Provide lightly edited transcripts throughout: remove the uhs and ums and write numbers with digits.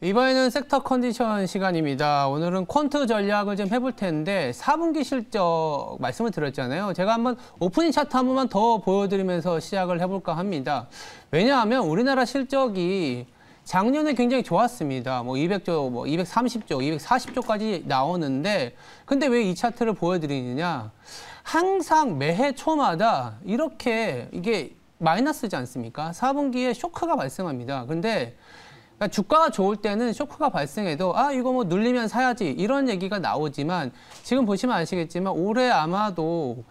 이번에는 섹터 컨디션 시간입니다. 오늘은 퀀트 전략을 좀 해볼 텐데 4분기 실적 말씀을 드렸잖아요. 제가 한번 오프닝 차트 한 번만 더 보여드리면서 시작을 해볼까 합니다. 왜냐하면 우리나라 실적이 작년에 굉장히 좋았습니다. 뭐 200조, 뭐 230조, 240조까지 나오는데 근데 왜 이 차트를 보여드리느냐? 항상 매해 초마다 이렇게 이게 마이너스지 않습니까? 4분기에 쇼크가 발생합니다. 근데 그러니까 주가가 좋을 때는 쇼크가 발생해도 이거 뭐 눌리면 사야지 이런 얘기가 나오지만 지금 보시면 아시겠지만 올해 아마도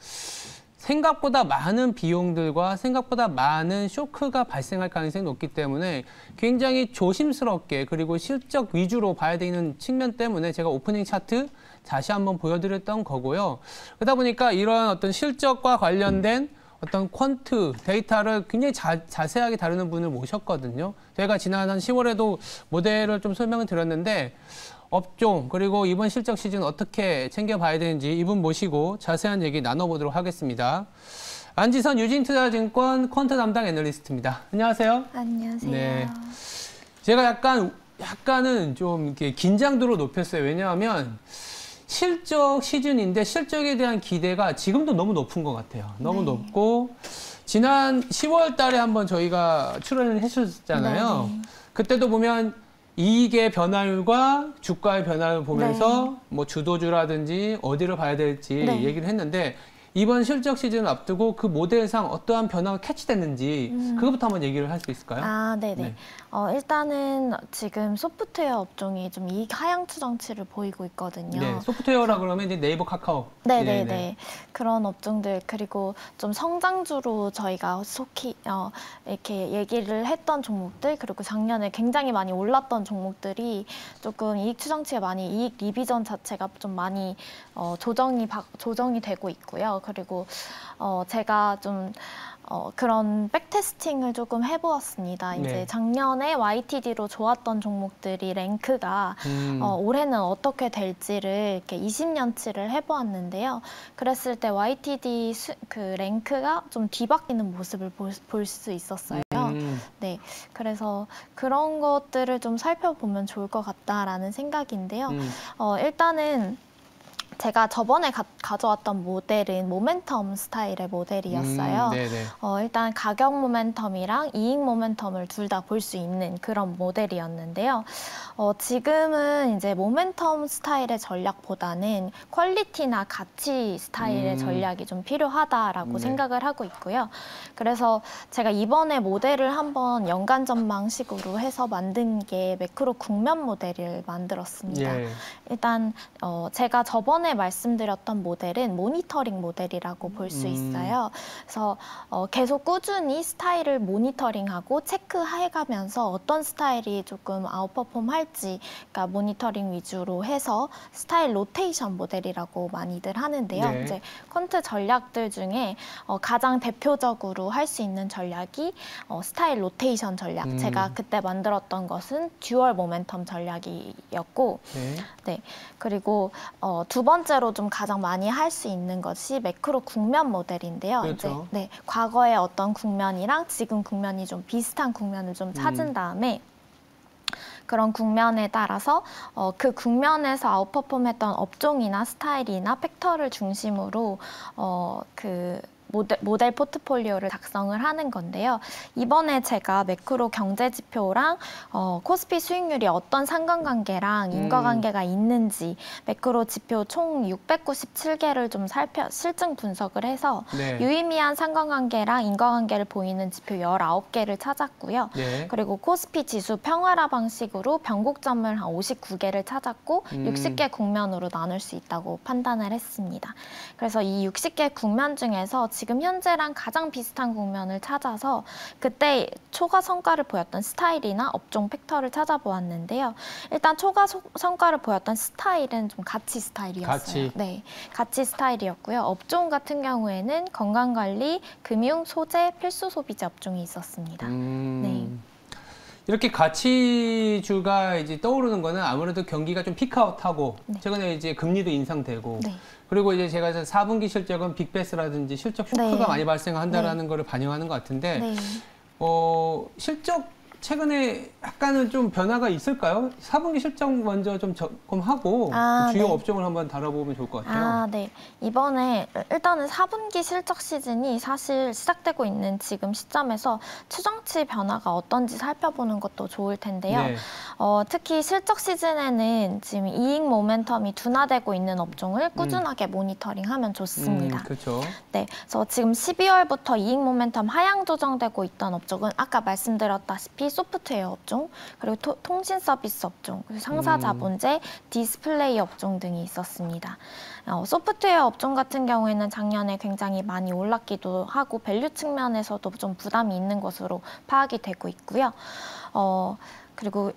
생각보다 많은 비용들과 생각보다 많은 쇼크가 발생할 가능성이 높기 때문에 굉장히 조심스럽게 그리고 실적 위주로 봐야 되는 측면 때문에 제가 오프닝 차트 다시 한번 보여드렸던 거고요. 그러다 보니까 이런 어떤 실적과 관련된 어떤 퀀트 데이터를 굉장히 자세하게 다루는 분을 모셨거든요. 저희가 지난 한 10월에도 모델을 좀 설명을 드렸는데 업종 그리고 이번 실적 시즌 어떻게 챙겨봐야 되는지 이분 모시고 자세한 얘기 나눠보도록 하겠습니다. 안지선 유진투자증권 퀀트 담당 애널리스트입니다. 안녕하세요. 안녕하세요. 네, 제가 약간은 좀 이렇게 긴장도를 높였어요. 왜냐하면 실적 시즌인데 실적에 대한 기대가 지금도 너무 높은 것 같아요. 너무 높고 지난 10월 달에 한번 저희가 출연을 했었잖아요. 그때도 보면 이익의 변화율과 주가의 변화를 보면서 뭐 주도주라든지 어디를 봐야 될지 얘기를 했는데 이번 실적 시즌을 앞두고 그 모델상 어떠한 변화가 캐치됐는지 그것부터 한번 얘기를 할 수 있을까요? 네네. 일단은 지금 소프트웨어 업종이 좀 이익 하향 추정치를 보이고 있거든요. 네, 소프트웨어라 그러면 이제 네이버, 카카오. 네네네. 그런 업종들 그리고 좀 성장주로 저희가 속히 이렇게 얘기를 했던 종목들 그리고 작년에 굉장히 많이 올랐던 종목들이 조금 이익 추정치가 많이 이익 리비전 자체가 좀 많이 조정이 되고 있고요. 그리고 제가 좀 그런 백테스팅을 조금 해보았습니다. 이제 작년에 YTD로 좋았던 종목들이 랭크가 올해는 어떻게 될지를 이렇게 20년치를 해보았는데요. 그랬을 때 YTD 그 랭크가 좀 뒤바뀌는 모습을 볼 수 있었어요. 네, 그래서 그런 것들을 좀 살펴보면 좋을 것 같다라는 생각인데요. 일단은 제가 저번에 가져왔던 모델은 모멘텀 스타일의 모델이었어요. 일단 가격 모멘텀이랑 이익 모멘텀을 둘 다 볼 수 있는 그런 모델이었는데요. 지금은 이제 모멘텀 스타일의 전략보다는 퀄리티나 가치 스타일의 전략이 좀 필요하다라고 생각을 하고 있고요. 그래서 제가 이번에 모델을 한번 연간 전망식으로 해서 만든 게 매크로 국면 모델을 만들었습니다. 일단 제가 저번에 말씀드렸던 모델은 모니터링 모델이라고 볼 수 있어요. 그래서 계속 꾸준히 스타일을 모니터링하고 체크해가면서 어떤 스타일이 조금 아웃퍼폼 할지 그러니까 모니터링 위주로 해서 스타일 로테이션 모델이라고 많이들 하는데요. 이제 퀀트 전략들 중에 가장 대표적으로 할 수 있는 전략이 스타일 로테이션 전략. 제가 그때 만들었던 것은 듀얼 모멘텀 전략이었고 그리고 두 번째로 좀 가장 많이 할 수 있는 것이 매크로 국면 모델인데요. 이제 과거의 어떤 국면이랑 지금 국면이 좀 비슷한 국면을 좀 찾은 다음에 그런 국면에 따라서 그 국면에서 아웃퍼폼했던 업종이나 스타일이나 팩터를 중심으로 그 모델 포트폴리오를 작성을 하는 건데요. 이번에 제가 매크로 경제지표랑 코스피 수익률이 어떤 상관관계랑 인과관계가 있는지 매크로 지표 총 697개를 좀 실증 분석을 해서 유의미한 상관관계랑 인과관계를 보이는 지표 19개를 찾았고요. 그리고 코스피 지수 평화라 방식으로 변곡점을 한 59개를 찾았고 60개 국면으로 나눌 수 있다고 판단을 했습니다. 그래서 이 60개 국면 중에서 지금 현재랑 가장 비슷한 국면을 찾아서 그때 초과 성과를 보였던 스타일이나 업종 팩터를 찾아보았는데요. 일단 초과 성과를 보였던 스타일은 좀 가치 스타일이었어요. 가치 스타일이었고요. 업종 같은 경우에는 건강관리, 금융, 소재, 필수 소비재 업종이 있었습니다. 이렇게 가치주가 이제 떠오르는 거는 아무래도 경기가 좀 피크아웃하고 네. 최근에 이제 금리도 인상되고 네. 그리고 이제 제가 4분기 실적은 빅베스라든지 실적 쇼크가 네. 많이 발생한다라는 거를 반영하는 것 같은데 네. 실적 최근에 약간은 좀 변화가 있을까요? 4분기 실적 먼저 좀 점검하고 주요 네. 업종을 한번 다뤄보면 좋을 것 같아요. 네. 이번에 일단은 4분기 실적 시즌이 사실 시작되고 있는 지금 시점에서 추정치 변화가 어떤지 살펴보는 것도 좋을 텐데요. 네. 특히 실적 시즌에는 지금 이익 모멘텀이 둔화되고 있는 업종을 꾸준하게 모니터링하면 좋습니다. 그렇죠. 네, 그래서 지금 12월부터 이익 모멘텀 하향 조정되고 있던 업종은 아까 말씀드렸다시피 소프트웨어 업종, 그리고 통신 서비스 업종, 그리고 상사 자본재, 디스플레이 업종 등이 있었습니다. 소프트웨어 업종 같은 경우에는 작년에 굉장히 많이 올랐기도 하고 밸류 측면에서도 좀 부담이 있는 것으로 파악이 되고 있고요. 그리고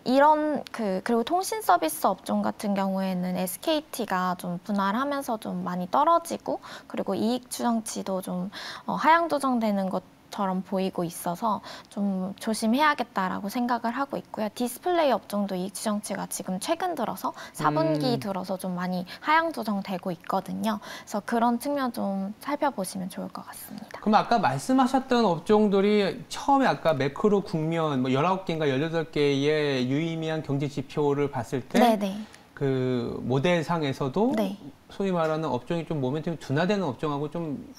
그리고 통신 서비스 업종 같은 경우에는 SKT가 좀 분할하면서 좀 많이 떨어지고 그리고 이익 추정치도 좀 하향 조정되는 것처럼 보이고 있어서 좀 조심해야겠다라고 생각을 하고 있고요. 디스플레이 업종도 이익 추정치가 지금 최근 들어서 4분기 들어서 좀 많이 하향 조정되고 있거든요. 그래서 그런 측면 좀 살펴보시면 좋을 것 같습니다. 그럼 아까 말씀하셨던 업종들이 처음에 아까 매크로 국면 19개인가 18개의 유의미한 경제 지표를 봤을 때 네네. 그 모델상에서도 네. 소위 말하는 업종이 좀 모멘텀이 둔화되는 업종하고 좀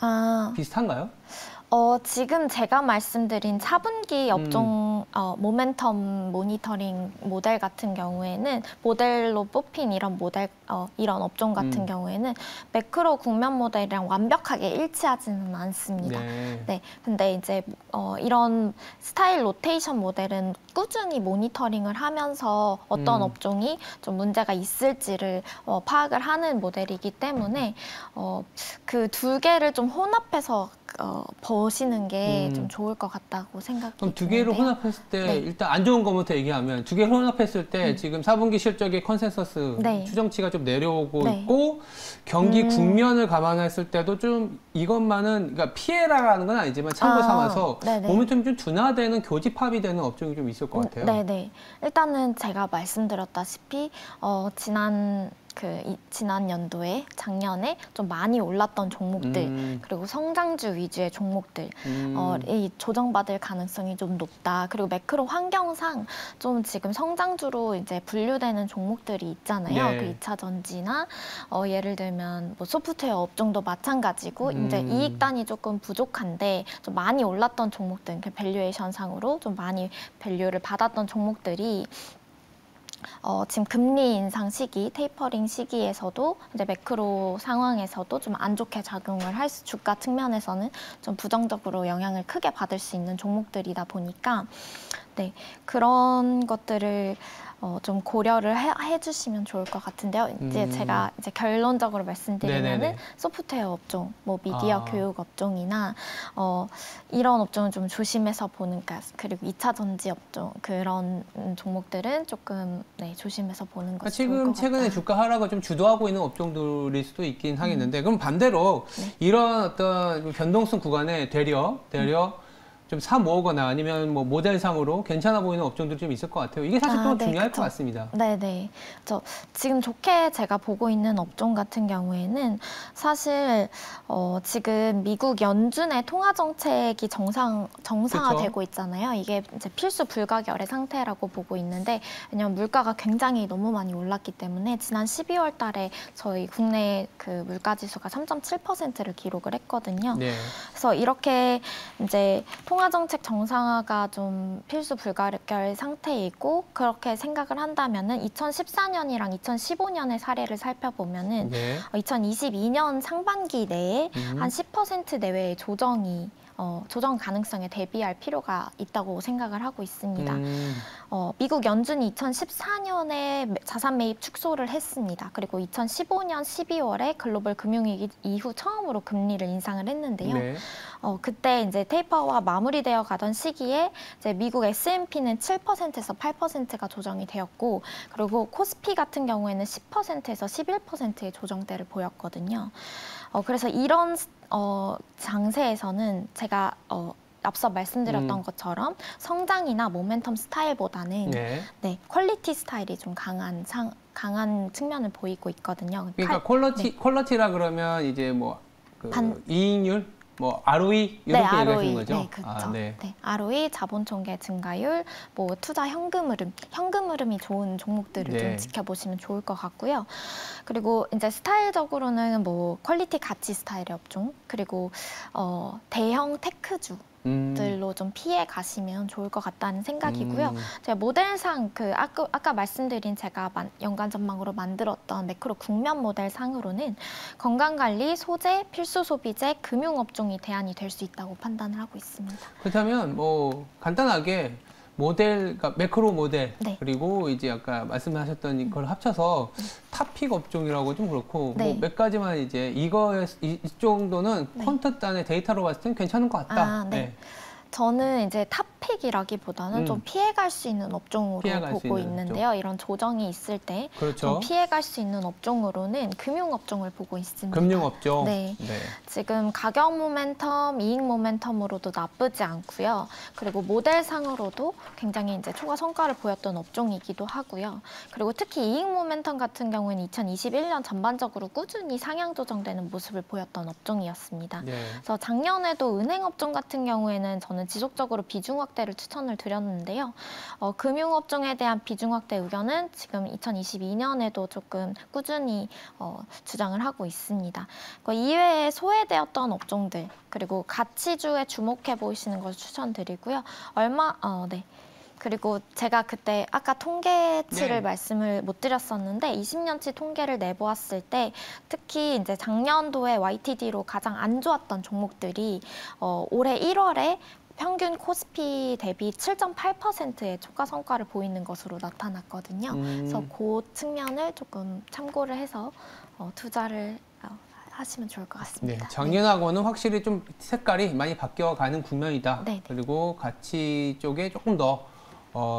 비슷한가요? 지금 제가 말씀드린 4분기 업종 모멘텀 모니터링 모델 같은 경우에는 모델로 뽑힌 이런 이런 업종 같은 경우에는 매크로 국면 모델이랑 완벽하게 일치하지는 않습니다. 네. 근데 이제 이런 스타일 로테이션 모델은 꾸준히 모니터링을 하면서 어떤 업종이 좀 문제가 있을지를 파악을 하는 모델이기 때문에 그 두 개를 좀 혼합해서 보시는 게 좀 좋을 것 같다고 생각이 그럼 두 개를 드는데요. 혼합했을 때 네. 일단 안 좋은 것부터 얘기하면 두 개를 혼합했을 때 지금 4분기 실적의 컨센서스 네. 추정치가 좀 내려오고 네. 있고 경기 국면을 감안했을 때도 좀 이것만은 그러니까 피해라라는 건 아니지만 참고 삼아서 네네. 모멘텀이 좀 둔화되는 교집합이 되는 업종이 좀 있을 것 같아요. 네네. 일단은 제가 말씀드렸다시피 지난 연도에 작년에 좀 많이 올랐던 종목들 그리고 성장주 위주의 종목들 이 조정받을 가능성이 좀 높다. 그리고 매크로 환경상 좀 지금 성장주로 이제 분류되는 종목들이 있잖아요. 네. 그 2차 전지나 예를 들면 뭐 소프트웨어 업종도 마찬가지고 이제 이익단이 조금 부족한데 좀 많이 올랐던 종목들, 밸류에이션 상으로 좀 많이 밸류를 받았던 종목들이 지금 금리 인상 시기, 테이퍼링 시기에서도 이제 매크로 상황에서도 좀 안 좋게 작용을 주가 측면에서는 좀 부정적으로 영향을 크게 받을 수 있는 종목들이다 보니까 네, 그런 것들을 좀 고려를 해주시면 좋을 것 같은데요. 이제 제가 이제 결론적으로 말씀드리면은 네네네. 소프트웨어 업종, 뭐 미디어 교육 업종이나 이런 업종은 좀 조심해서 보는 그리고 2차 전지 업종 그런 종목들은 조금 조심해서 보는 것이 좋을 것 지금 같다. 최근에 주가 하락을 좀 주도하고 있는 업종들일 수도 있긴 하겠는데 그럼 반대로 이런 어떤 변동성 구간에 되려 좀 사 모으거나 아니면 뭐 모델상으로 괜찮아 보이는 업종들이 좀 있을 것 같아요. 이게 사실 또 중요할 것 같습니다. 네네. 지금 좋게 제가 보고 있는 업종 같은 경우에는 사실 지금 미국 연준의 통화 정책이 정상화되고 있잖아요. 이게 이제 필수 불가결의 상태라고 보고 있는데 왜냐하면 물가가 굉장히 너무 많이 올랐기 때문에 지난 12월 달에 저희 국내 그 물가 지수가 3.7%를 기록을 했거든요. 네. 그래서 이렇게 이제 통화정책 정상화가 좀 필수 불가결 상태이고 그렇게 생각을 한다면은 2014년이랑 2015년의 사례를 살펴보면은 2022년 상반기 내에 한 10% 내외의 조정 가능성에 대비할 필요가 있다고 생각을 하고 있습니다. 미국 연준이 2014년에 자산 매입 축소를 했습니다. 그리고 2015년 12월에 글로벌 금융위기 이후 처음으로 금리를 인상을 했는데요. 그때 이제 테이퍼가 마무리되어 가던 시기에 이제 미국 S&P는 7%에서 8%가 조정이 되었고, 그리고 코스피 같은 경우에는 10%에서 11%의 조정대를 보였거든요. 그래서 이런 장세에서는 제가 앞서 말씀드렸던 것처럼 성장이나 모멘텀 스타일보다는 네. 네, 퀄리티 스타일이 좀 강한 측면을 보이고 있거든요. 그러니까 네. 퀄리티라 그러면 이제 뭐 그 반- 이익률, 뭐 ROE 이렇게 네, 얘기하시는 ROE. 거죠? 네, 그렇죠. 네. 네, ROE, 자본 총계 증가율, 뭐 투자 현금 흐름이 좋은 종목들을 네. 좀 지켜보시면 좋을 것 같고요. 그리고 이제 스타일적으로는 뭐 퀄리티 가치 스타일의 업종, 그리고 대형 테크주 들로 좀 피해 가시면 좋을 것 같다는 생각이고요. 제가 모델상 아까 말씀드린 제가 연간 전망으로 만들었던 매크로 국면 모델상으로는 건강관리, 소재, 필수 소비재, 금융업종이 대안이 될 수 있다고 판단을 하고 있습니다. 그렇다면 뭐 간단하게 모델, 그러니까 매크로 모델 네. 그리고 이제 아까 말씀하셨던 걸 합쳐서 탑픽 업종이라고 좀 그렇고 네. 뭐 몇 가지만 이제 이 정도는 네. 퀀트단의 데이터로 봤을 땐 괜찮은 것 같다. 아, 네. 저는 이제 탑픽이라기보다는 좀 피해갈 수 있는 업종으로 피해갈 수 보고 있는 있는데요. 이런 조정이 있을 때 그렇죠. 좀 피해갈 수 있는 업종으로는 금융업종을 보고 있습니다. 금융업종. 네. 네. 지금 가격 모멘텀, 이익 모멘텀으로도 나쁘지 않고요. 그리고 모델상으로도 굉장히 이제 초과 성과를 보였던 업종이기도 하고요. 그리고 특히 이익 모멘텀 같은 경우에는 2021년 전반적으로 꾸준히 상향 조정되는 모습을 보였던 업종이었습니다. 네. 그래서 작년에도 은행업종 같은 경우에는 저는 지속적으로 비중 확대를 추천을 드렸는데요. 금융업종에 대한 비중 확대 의견은 지금 2022년에도 조금 꾸준히 주장을 하고 있습니다. 그 이외에 소외되었던 업종들 그리고 가치주에 주목해 보시는 것을 추천드리고요. 네. 그리고 제가 그때 아까 통계치를 네. 말씀을 못 드렸었는데 20년치 통계를 내보았을 때 특히 이제 작년도에 YTD로 가장 안 좋았던 종목들이 올해 1월에 평균 코스피 대비 7.8%의 초과 성과를 보이는 것으로 나타났거든요. 그래서 그 측면을 조금 참고를 해서 투자를 하시면 좋을 것 네, 같습니다. 작년하고는 확실히 좀 색깔이 많이 바뀌어가는 국면이다. 네. 그리고 가치 쪽에 조금 더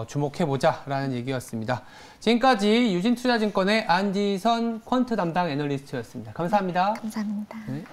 주목해보자라는 얘기였습니다. 지금까지 유진투자증권의 안지선 퀀트 담당 애널리스트였습니다. 감사합니다. 감사합니다. 네.